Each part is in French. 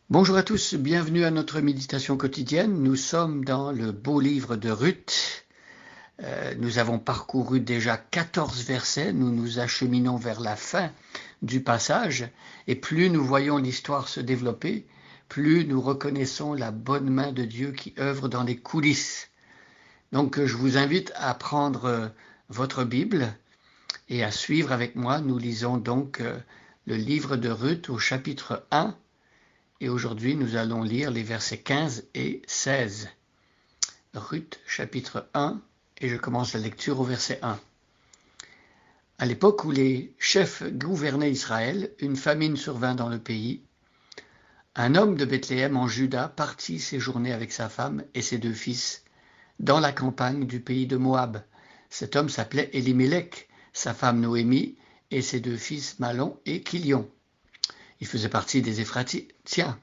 Bonjour à tous, bienvenue à notre méditation quotidienne. Nous sommes dans le beau livre de Ruth. Nous avons parcouru déjà 14 versets, nous nous acheminons vers la fin du passage et plus nous voyons l'histoire se développer, plus nous reconnaissons la bonne main de Dieu qui œuvre dans les coulisses. Donc je vous invite à prendre votre Bible et à suivre avec moi. Nous lisons donc le livre de Ruth au chapitre 1. Et aujourd'hui, nous allons lire les versets 15 et 16. Ruth, chapitre 1, et je commence la lecture au verset 1. À l'époque où les chefs gouvernaient Israël, une famine survint dans le pays. Un homme de Bethléem en Juda partit séjourner avec sa femme et ses 2 fils dans la campagne du pays de Moab. Cet homme s'appelait Élimélec, sa femme Noémie et ses 2 fils Mahlon et Kilion. Il faisait partie des Éphratiens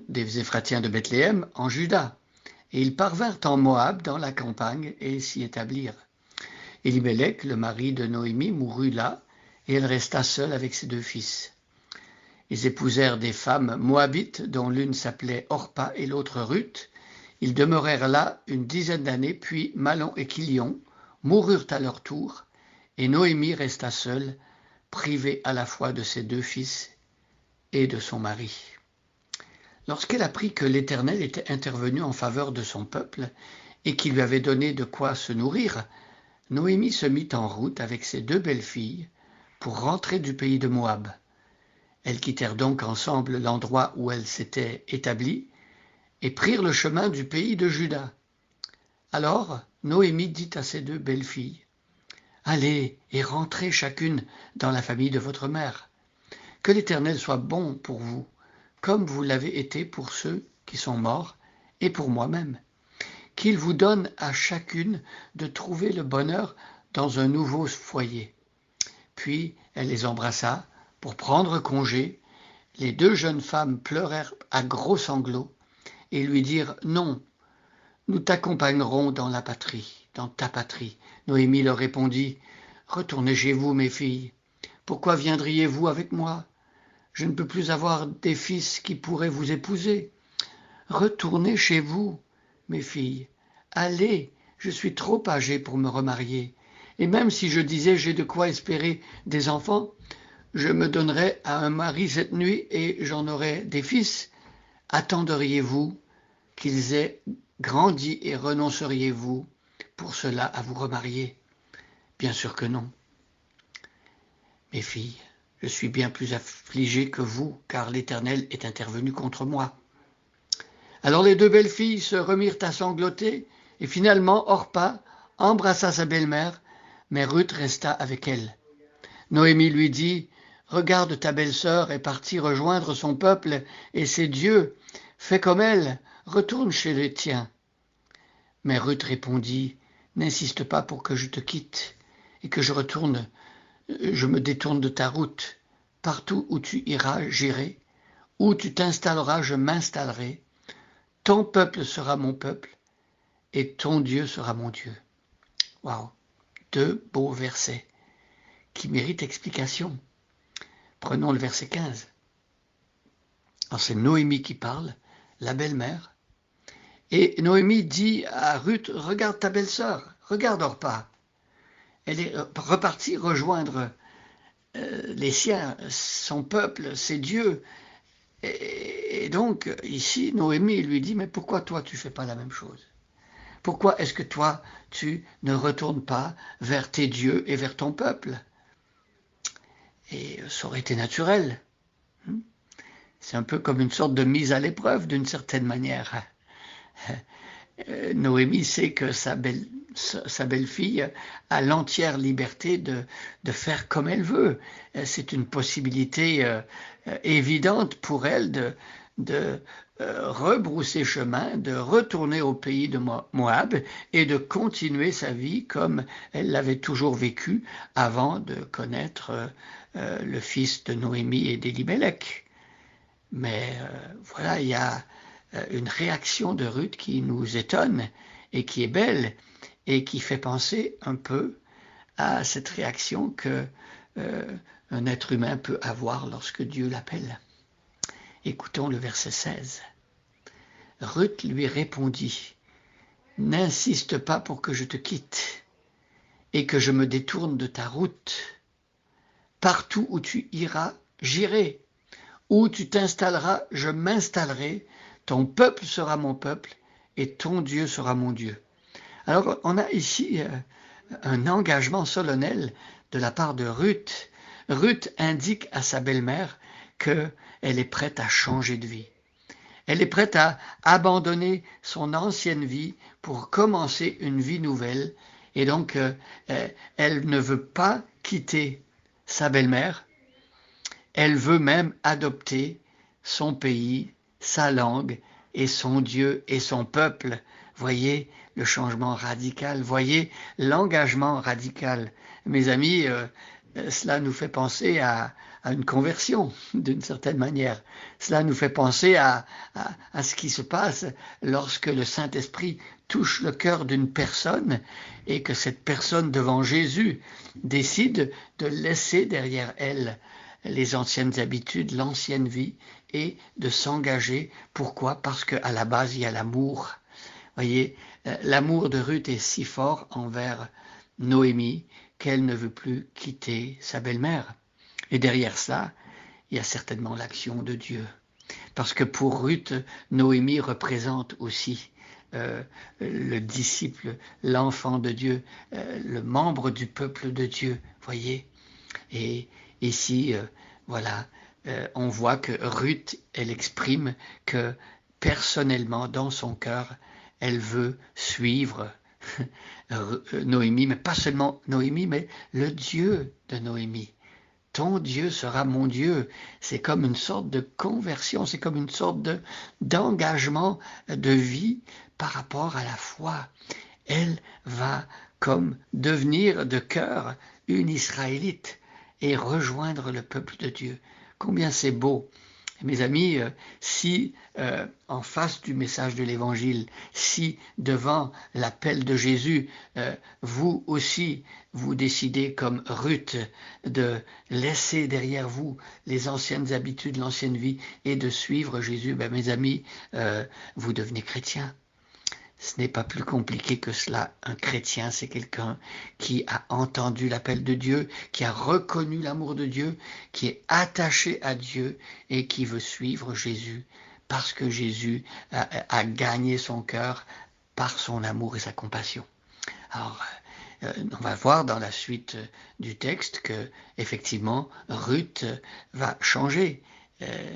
de Bethléem en Juda, et ils parvinrent en Moab dans la campagne et s'y établirent. Élimélec, le mari de Noémie, mourut là, et elle resta seule avec ses 2 fils. Ils épousèrent des femmes moabites, dont l'une s'appelait Orpa et l'autre Ruth. Ils demeurèrent là une 10aine d'années, puis Mahlon et Kilion moururent à leur tour, et Noémie resta seule, privée à la fois de ses 2 fils et de son mari. Lorsqu'elle apprit que l'Éternel était intervenu en faveur de son peuple et qu'il lui avait donné de quoi se nourrir, Noémie se mit en route avec ses 2 belles-filles pour rentrer du pays de Moab. Elles quittèrent donc ensemble l'endroit où elles s'étaient établies et prirent le chemin du pays de Juda. Alors Noémie dit à ses 2 belles-filles : « Allez et rentrez chacune dans la famille de votre mère. Que l'Éternel soit bon pour vous, comme vous l'avez été pour ceux qui sont morts et pour moi-même. Qu'il vous donne à chacune de trouver le bonheur dans un nouveau foyer. » Puis elle les embrassa pour prendre congé. Les 2 jeunes femmes pleurèrent à gros sanglots et lui dirent : « Non, nous t'accompagnerons dans la patrie, dans ta patrie. » Noémie leur répondit : « Retournez chez vous, mes filles. Pourquoi viendriez-vous avec moi ? Je ne peux plus avoir des fils qui pourraient vous épouser. Retournez chez vous, mes filles. Allez, je suis trop âgée pour me remarier. Et même si je disais j'ai de quoi espérer des enfants, je me donnerais à un mari cette nuit et j'en aurais des fils. Attendriez-vous qu'ils aient grandi et renonceriez-vous pour cela à vous remarier ? Bien sûr que non. Mes filles, je suis bien plus affligée que vous, car l'Éternel est intervenu contre moi. » Alors les 2 belles filles se remirent à sangloter, et finalement Orpa embrassa sa belle-mère, mais Ruth resta avec elle. Noémie lui dit : « Regarde, ta belle-sœur est partie rejoindre son peuple et ses dieux. Fais comme elle, retourne chez les tiens. » Mais Ruth répondit : « N'insiste pas pour que je te quitte et que je me détourne de ta route. Partout où tu iras, j'irai. Où tu t'installeras, je m'installerai. Ton peuple sera mon peuple et ton Dieu sera mon Dieu. » Waouh, 2 beaux versets qui méritent explication. Prenons le verset 15. Alors c'est Noémie qui parle, la belle-mère. Et Noémie dit à Ruth : « Regarde ta belle-sœur, regarde Orpa. Elle est repartie rejoindre les siens, son peuple, ses dieux. » Et donc, ici, Noémie lui dit : « Mais pourquoi toi, tu ne fais pas la même chose ? Pourquoi est-ce que toi, tu ne retournes pas vers tes dieux et vers ton peuple ?» Et ça aurait été naturel. C'est un peu comme une sorte de mise à l'épreuve, d'une certaine manière. Noémie sait que sa belle-fille a l'entière liberté de faire comme elle veut. C'est une possibilité évidente pour elle de rebrousser chemin, de retourner au pays de Moab et de continuer sa vie comme elle l'avait toujours vécu avant de connaître le fils de Noémie et d'Élimélec. Mais voilà, il y a une réaction de Ruth qui nous étonne et qui est belle et qui fait penser un peu à cette réaction que un être humain peut avoir lorsque Dieu l'appelle. Écoutons le verset 16. Ruth lui répondit, « N'insiste pas pour que je te quitte et que je me détourne de ta route. Partout où tu iras, j'irai. Où tu t'installeras, je m'installerai. Ton peuple sera mon peuple et ton Dieu sera mon Dieu. » Alors, on a ici un engagement solennel de la part de Ruth. Ruth indique à sa belle-mère qu'elle est prête à changer de vie. Elle est prête à abandonner son ancienne vie pour commencer une vie nouvelle. Et donc, elle ne veut pas quitter sa belle-mère. Elle veut même adopter son pays, sa langue et son Dieu et son peuple. Voyez le changement radical, voyez l'engagement radical. Mes amis, cela nous fait penser à une conversion d'une certaine manière. Cela nous fait penser à ce qui se passe lorsque le Saint-Esprit touche le cœur d'une personne et que cette personne devant Jésus décide de laisser derrière elle les anciennes habitudes, l'ancienne vie et de s'engager. Pourquoi? Parce qu'à la base, il y a l'amour. Voyez, l'amour de Ruth est si fort envers Noémie qu'elle ne veut plus quitter sa belle-mère. Et derrière ça, il y a certainement l'action de Dieu. Parce que pour Ruth, Noémie représente aussi le disciple, l'enfant de Dieu, le membre du peuple de Dieu, voyez. Et ici, voilà, on voit que Ruth, elle exprime que personnellement, dans son cœur, elle veut suivre Noémie, mais pas seulement Noémie, mais le Dieu de Noémie. Ton Dieu sera mon Dieu. C'est comme une sorte de conversion, c'est comme une sorte d'engagement de vie par rapport à la foi. Elle va comme devenir de cœur une Israélite et rejoindre le peuple de Dieu. Combien c'est beau! Mes amis, si en face du message de l'Évangile, si devant l'appel de Jésus, vous aussi, vous décidez comme Ruth de laisser derrière vous les anciennes habitudes, l'ancienne vie et de suivre Jésus, ben, mes amis, vous devenez chrétiens. Ce n'est pas plus compliqué que cela. Un chrétien, c'est quelqu'un qui a entendu l'appel de Dieu, qui a reconnu l'amour de Dieu, qui est attaché à Dieu et qui veut suivre Jésus parce que Jésus a gagné son cœur par son amour et sa compassion. Alors, on va voir dans la suite du texte que, effectivement, Ruth va changer.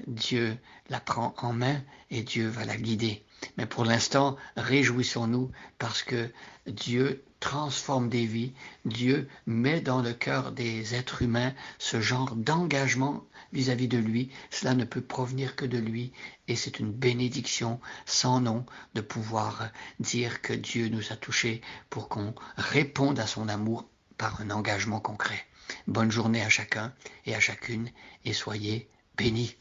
Dieu la prend en main et Dieu va la guider. Mais pour l'instant, réjouissons-nous parce que Dieu transforme des vies, Dieu met dans le cœur des êtres humains ce genre d'engagement vis-à-vis de lui. Cela ne peut provenir que de lui et c'est une bénédiction sans nom de pouvoir dire que Dieu nous a touchés pour qu'on réponde à son amour par un engagement concret. Bonne journée à chacun et à chacune et soyez bénis.